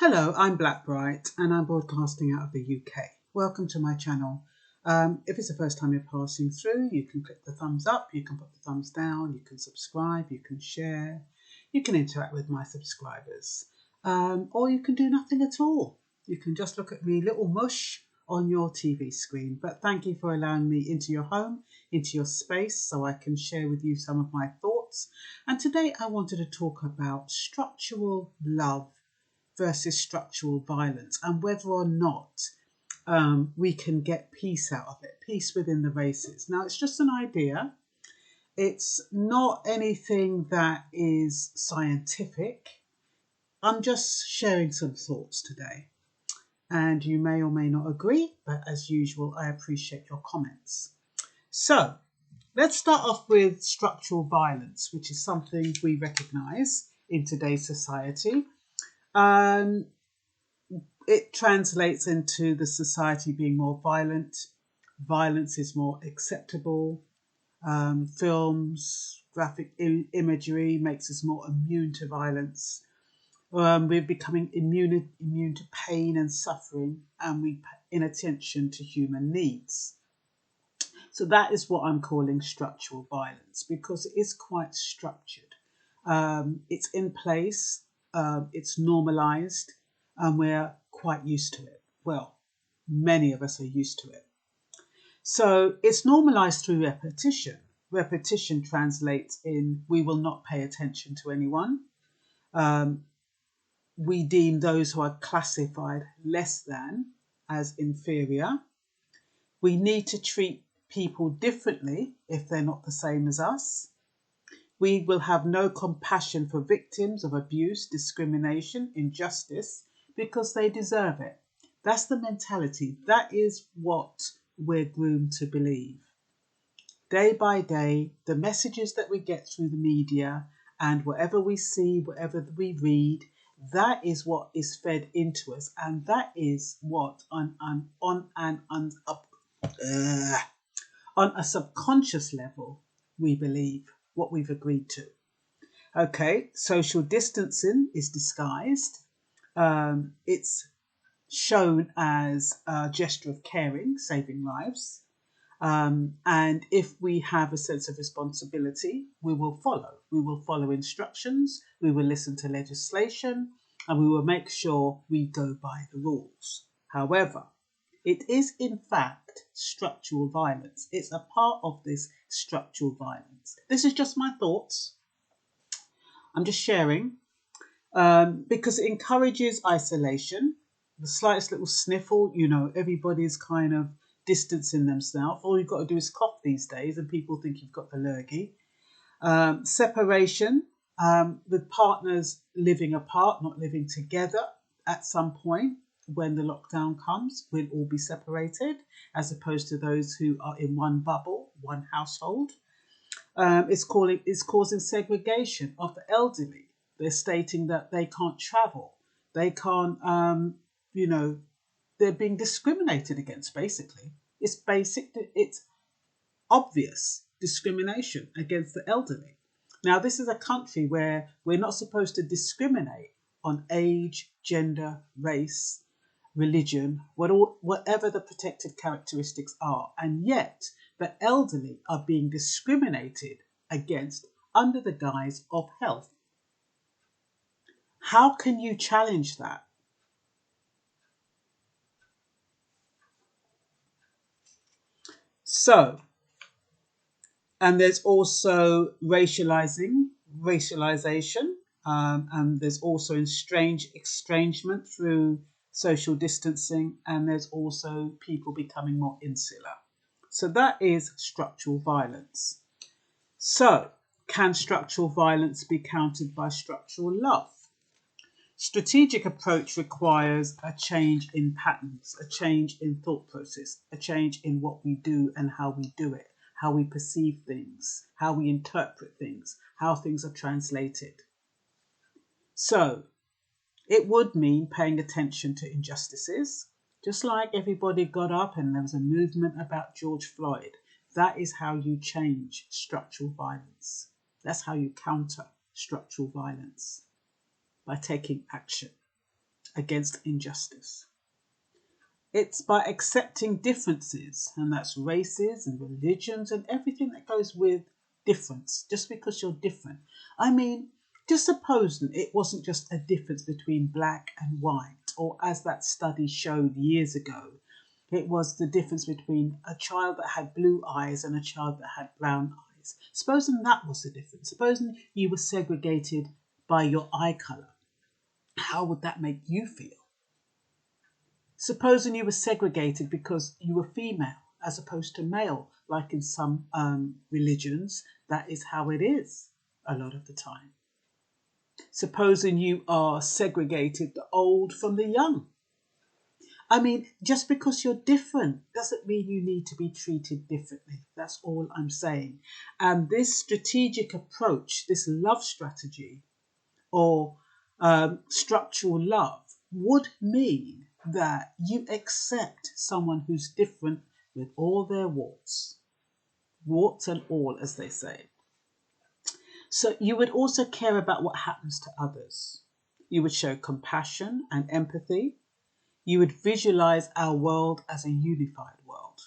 Hello, I'm Blackbright and I'm broadcasting out of the UK. Welcome to my channel. If it's the first time you're passing through, you can click the thumbs up, you can put the thumbs down, you can subscribe, you can share, you can interact with my subscribers, or you can do nothing at all. You can just look at me, little mush, on your TV screen. But thank you for allowing me into your home, into your space, so I can share with you some of my thoughts. And today I wanted to talk about structural love versus structural violence, and whether or not we can get peace out of it, peace within the races. Now, it's just an idea. It's not anything that is scientific. I'm just sharing some thoughts today. And you may or may not agree, but as usual, I appreciate your comments. So, let's start off with structural violence, which is something we recognise in today's society. It translates into the society being more violent. Violence is more acceptable. Films, graphic imagery makes us more immune to violence. We're becoming immune to pain and suffering, and we pay inattention to human needs. So that is what I'm calling structural violence, because it is quite structured. It's in place, it's normalized, and we're quite used to it. Well, many of us are used to it. So it's normalized through repetition. Repetition translates in we will not pay attention to anyone. We deem those who are classified less than as inferior. We need to treat people differently if they're not the same as us. We will have no compassion for victims of abuse, discrimination, injustice, because they deserve it. That's the mentality. That is what we're groomed to believe. Day by day, the messages that we get through the media and whatever we see, whatever we read, that is what is fed into us. And that is what on a subconscious level we believe, what we've agreed to. Okay, social distancing is disguised. It's shown as a gesture of caring, saving lives. And if we have a sense of responsibility, we will follow. We will follow instructions, we will listen to legislation, and we will make sure we go by the rules. However, it is in fact structural violence. It's a part of this structural violence. This is just my thoughts. I'm just sharing because it encourages isolation. The slightest little sniffle, everybody's kind of distancing themselves. All you've got to do is cough these days and people think you've got the lurgy. Separation, with partners living apart, not living together. At some point when the lockdown comes, we'll all be separated, as opposed to those who are in one bubble, one household. It's causing segregation of the elderly. They're stating that they can't travel. They can't, they're being discriminated against, basically. It's obvious discrimination against the elderly. Now, this is a country where we're not supposed to discriminate on age, gender, race, religion, whatever the protected characteristics are. And yet, the elderly are being discriminated against under the guise of health. How can you challenge that? So, and there's also racialization, and there's also estrangement through social distancing, and there's also people becoming more insular. So that is structural violence. So, can structural violence be countered by structural love? Strategic approach requires a change in patterns, a change in thought process, a change in what we do and how we do it, how we perceive things, how we interpret things, how things are translated. So it would mean paying attention to injustices, just like everybody got up and there was a movement about George Floyd. That is how you change structural violence. That's how you counter structural violence, by taking action. against injustice. It's by accepting differences, and that's races and religions and everything that goes with difference, just because you're different. I mean, just supposing it wasn't just a difference between black and white, or as that study showed years ago, it was the difference between a child that had blue eyes and a child that had brown eyes. Supposing that was the difference, supposing you were segregated by your eye colour, how would that make you feel? Supposing you were segregated because you were female as opposed to male, like in some religions, that is how it is a lot of the time. Supposing you are segregated, the old from the young. I mean, just because you're different doesn't mean you need to be treated differently. That's all I'm saying. And this strategic approach, this love strategy or structural love, would mean that you accept someone who's different with all their warts and all, as they say. So you would also care about what happens to others. You would show compassion and empathy. You would visualize our world as a unified world.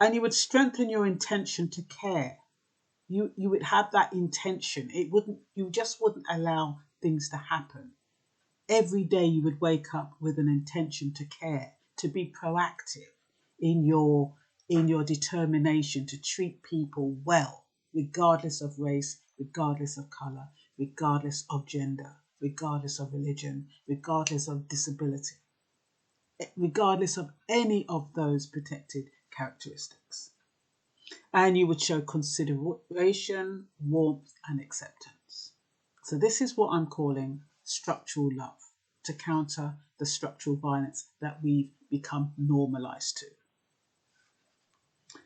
And you would strengthen your intention to care. You would have that intention. You just wouldn't allow things to happen. Every day you would wake up with an intention to care, to be proactive in your determination to treat people well, regardless of race, regardless of colour, regardless of gender, regardless of religion, regardless of disability, regardless of any of those protected characteristics. And you would show consideration, warmth, and acceptance. So this is what I'm calling structural love, to counter the structural violence that we've become normalized to.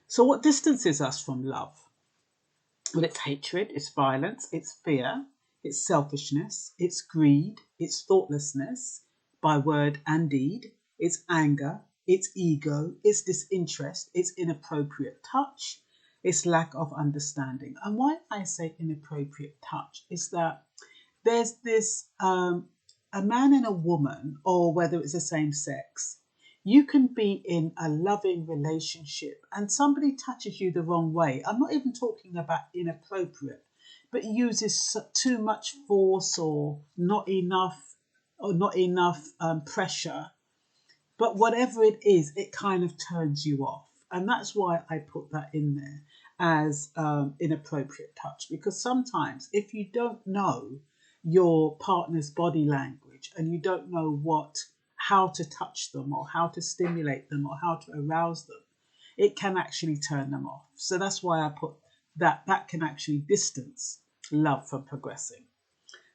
So what distances us from love? Well, it's hatred, it's violence, it's fear, it's selfishness, it's greed, it's thoughtlessness by word and deed, it's anger, it's ego, it's disinterest, it's inappropriate touch, it's lack of understanding. And why I say inappropriate touch is that there's this, a man and a woman, or whether it's the same sex, you can be in a loving relationship and somebody touches you the wrong way. I'm not even talking about inappropriate, but uses too much force or not enough pressure. But whatever it is, it kind of turns you off. And that's why I put that in there as inappropriate touch. Because sometimes if you don't know your partner's body language and you don't know how to touch them or how to stimulate them or how to arouse them, it can actually turn them off. So that's why I put that can actually distance love from progressing.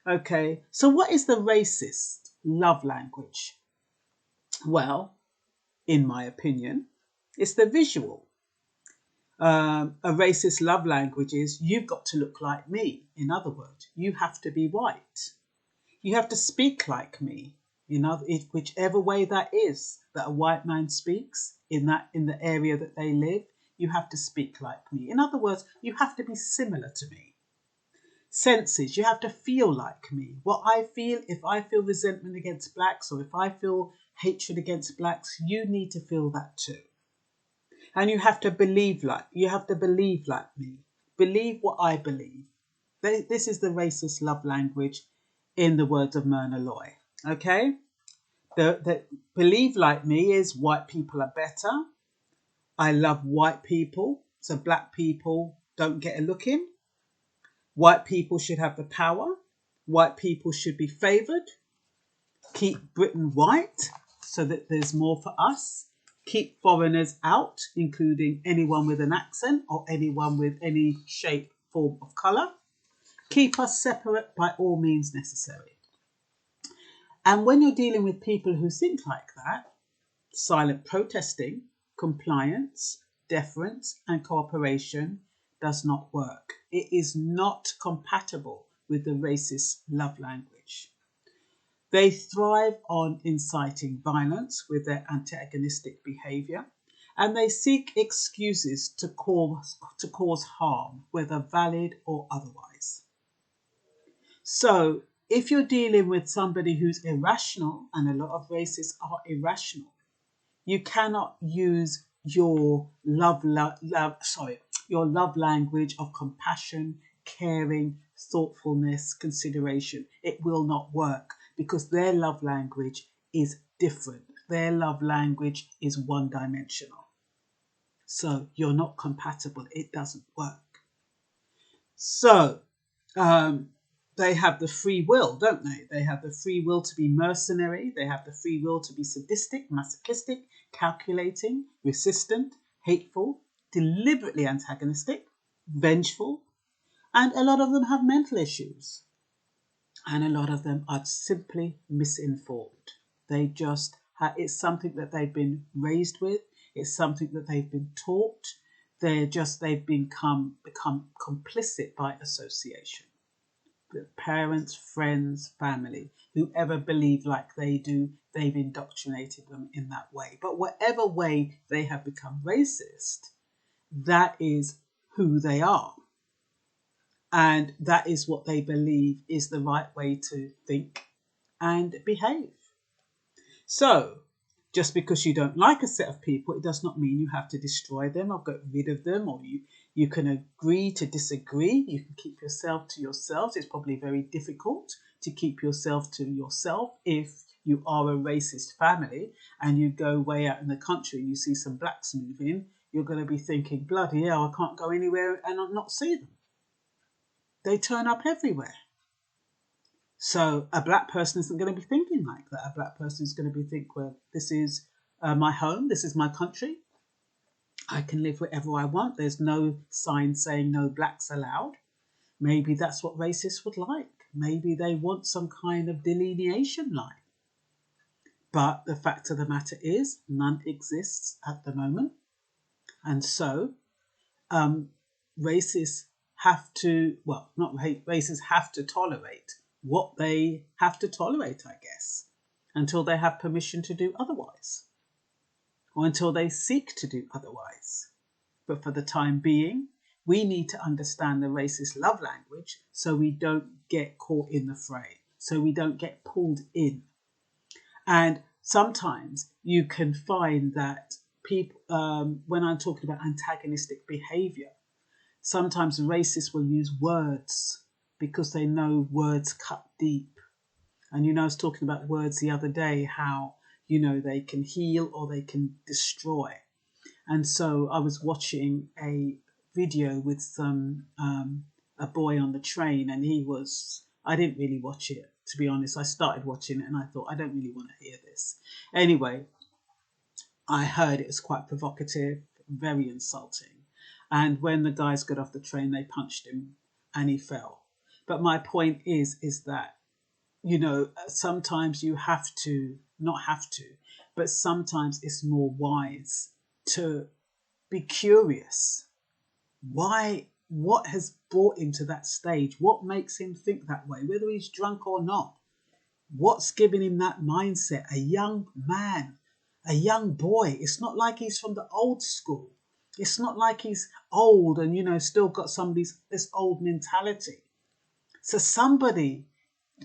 Okay, so what is the racist love language? Well, in my opinion, it's the visual. A racist love language is you've got to look like me. In other words, you have to be white. You have to speak like me. Whichever way that is that a white man speaks in the area that they live, you have to speak like me. In other words, you have to be similar to me. Senses, you have to feel like me. What I feel, if I feel resentment against blacks or if I feel hatred against blacks, you need to feel that too. And you have to believe like me. Believe what I believe. This is the racist love language in the words of Myrna Loy. Okay? The believe like me is white people are better. I love white people, so black people don't get a look in. White people should have the power. White people should be favoured. Keep Britain white so that there's more for us. Keep foreigners out, including anyone with an accent or anyone with any shape, form of colour. Keep us separate by all means necessary. And when you're dealing with people who think like that, silent protesting, compliance, deference and cooperation does not work. It is not compatible with the racist love language. They thrive on inciting violence with their antagonistic behaviour, and they seek excuses to cause harm, whether valid or otherwise. So if you're dealing with somebody who's irrational, and a lot of racists are irrational, you cannot use your your love language of compassion, caring, thoughtfulness, consideration. It will not work because their love language is different. Their love language is one dimensional. So you're not compatible. It doesn't work. So they have the free will, don't they? They have the free will to be mercenary. They have the free will to be sadistic, masochistic, calculating, resistant, hateful, deliberately antagonistic, vengeful. And a lot of them have mental issues. And a lot of them are simply misinformed. They just it's something that they've been raised with. It's something that they've been taught. They've become complicit by association. The parents, friends, family, whoever believe like they do, they've indoctrinated them in that way. But whatever way they have become racist, that is who they are. And that is what they believe is the right way to think and behave. So, just because you don't like a set of people, it does not mean you have to destroy them or get rid of them, or you can agree to disagree. You can keep yourself to yourselves. It's probably very difficult to keep yourself to yourself if you are a racist family and you go way out in the country and you see some blacks moving. You're going to be thinking, bloody hell, I can't go anywhere and not see them. They turn up everywhere. So a black person isn't going to be thinking like that. A black person is going to be thinking, well, this is my home. This is my country. I can live wherever I want. There's no sign saying no blacks allowed. Maybe that's what racists would like. Maybe they want some kind of delineation line. But the fact of the matter is, none exists at the moment. And so racists have to, well, not racists have to tolerate what they have to tolerate, I guess, until they have permission to do otherwise, or until they seek to do otherwise. But for the time being, we need to understand the racist love language so we don't get caught in the fray, so we don't get pulled in. And sometimes you can find that people, when I'm talking about antagonistic behavior, sometimes racists will use words because they know words cut deep. And I was talking about words the other day, how, they can heal or they can destroy. And so I was watching a video with a boy on the train, and I didn't really watch it, to be honest. I started watching it and I thought, I don't really want to hear this. Anyway, I heard it was quite provocative, very insulting. And when the guys got off the train, they punched him and he fell. But my point is that, sometimes you have to, not have to, but sometimes it's more wise to be curious. Why? What has brought him to that stage? What makes him think that way, whether he's drunk or not? What's giving him that mindset? A young man, a young boy. It's not like he's from the old school. It's not like he's old and, still got this old mentality. So somebody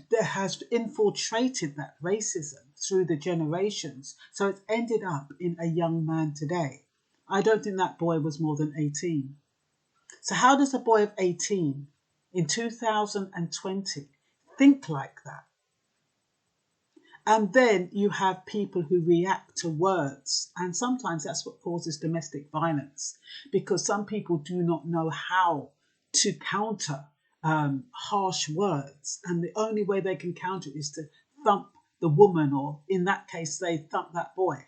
that has infiltrated that racism through the generations. So it's ended up in a young man today. I don't think that boy was more than 18. So how does a boy of 18 in 2020 think like that? And then you have people who react to words. And sometimes that's what causes domestic violence, because some people do not know how to counter harsh words. And the only way they can counter it is to thump the woman, or in that case, they thump that boy,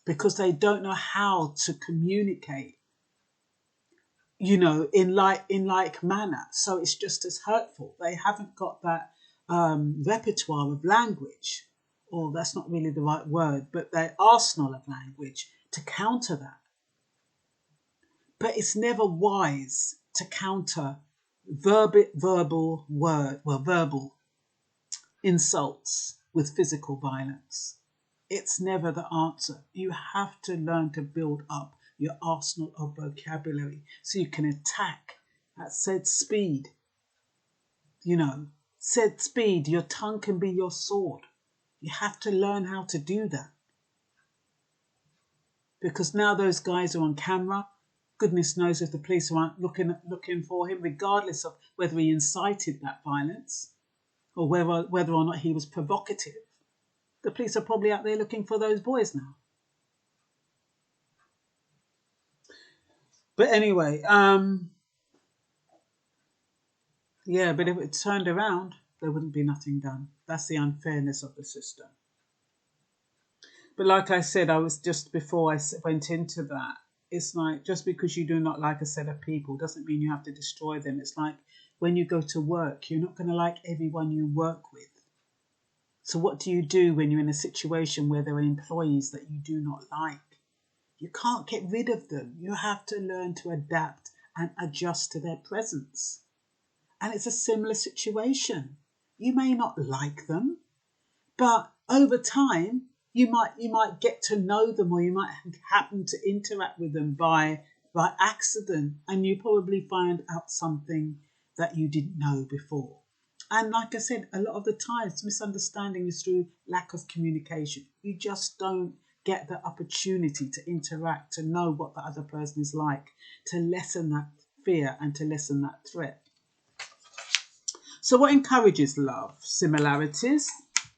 because they don't know how to communicate, in like manner. So it's just as hurtful. They haven't got that repertoire of language, or that's not really the right word, but their arsenal of language to counter that. But it's never wise to counter verbal insults with physical violence. It's never the answer. You have to learn to build up your arsenal of vocabulary so you can attack at said speed, Said Speed, your tongue can be your sword. You have to learn how to do that. Because now those guys are on camera. Goodness knows if the police aren't looking for him, regardless of whether he incited that violence or whether or not he was provocative. The police are probably out there looking for those boys now. But anyway, yeah, but if it turned around, there wouldn't be nothing done. That's the unfairness of the system. But like I said, I was just before I went into that, it's like just because you do not like a set of people doesn't mean you have to destroy them. It's like when you go to work, you're not going to like everyone you work with. So what do you do when you're in a situation where there are employees that you do not like? You can't get rid of them. You have to learn to adapt and adjust to their presence. And it's a similar situation. You may not like them, but over time, you might get to know them, or you might happen to interact with them by accident, and you probably find out something that you didn't know before. And like I said, a lot of the times misunderstanding is through lack of communication. You just don't get the opportunity to interact, to know what the other person is like, to lessen that fear and to lessen that threat. So what encourages love? Similarities,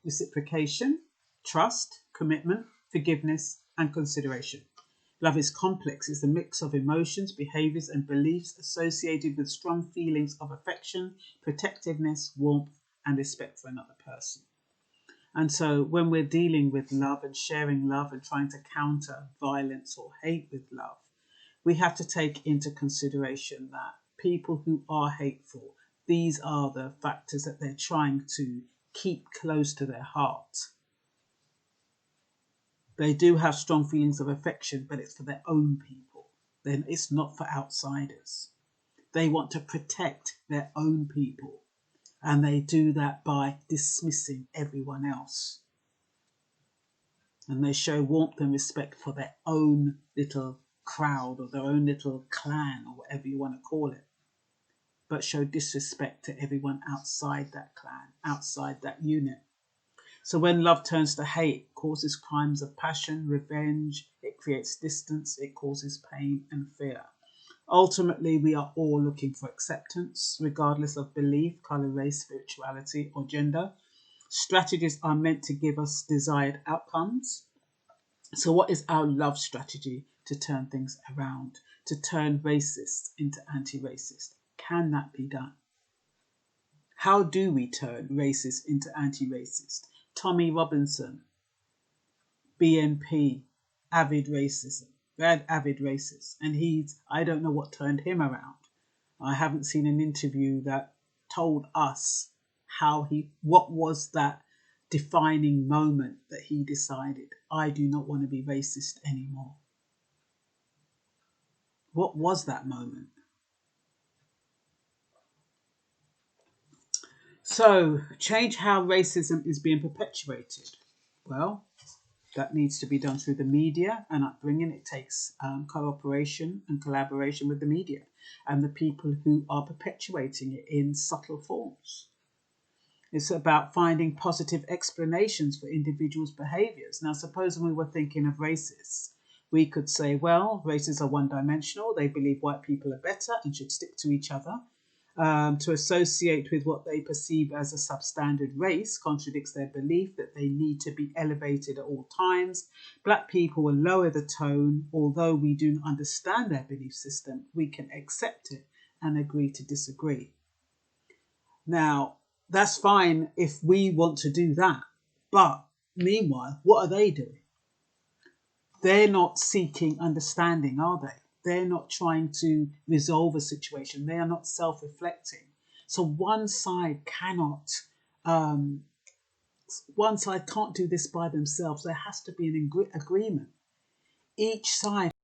reciprocation, trust, commitment, forgiveness, and consideration. Love is complex. It's a mix of emotions, behaviors, and beliefs associated with strong feelings of affection, protectiveness, warmth, and respect for another person. And so when we're dealing with love and sharing love and trying to counter violence or hate with love, we have to take into consideration that people who are hateful, these are the factors that they're trying to keep close to their heart. They do have strong feelings of affection, but it's for their own people. Then it's not for outsiders. They want to protect their own people, and they do that by dismissing everyone else. And they show warmth and respect for their own little crowd or their own little clan or whatever you want to call it, but show disrespect to everyone outside that clan, outside that unit. So when love turns to hate, it causes crimes of passion, revenge, it creates distance, it causes pain and fear. Ultimately, we are all looking for acceptance, regardless of belief, colour, race, spirituality, or gender. Strategies are meant to give us desired outcomes. So what is our love strategy to turn things around, to turn racist into anti-racist? Can that be done? How do we turn racist into anti-racist? Tommy Robinson, BNP, avid racist, and I don't know what turned him around. I haven't seen an interview that told us what was that defining moment that he decided, I do not want to be racist anymore. What was that moment? So, change how racism is being perpetuated. Well, that needs to be done through the media and upbringing. It takes cooperation and collaboration with the media and the people who are perpetuating it in subtle forms. It's about finding positive explanations for individuals' behaviours. Now, suppose we were thinking of racists, we could say, well, races are one-dimensional. They believe white people are better and should stick to each other. To associate with what they perceive as a substandard race contradicts their belief that they need to be elevated at all times. Black people will lower the tone. Although we do not understand their belief system, we can accept it and agree to disagree. Now, that's fine if we want to do that. But meanwhile, what are they doing? They're not seeking understanding, are they? They're not trying to resolve a situation. They are not self-reflecting. So one side can't do this by themselves. There has to be an agreement. Each side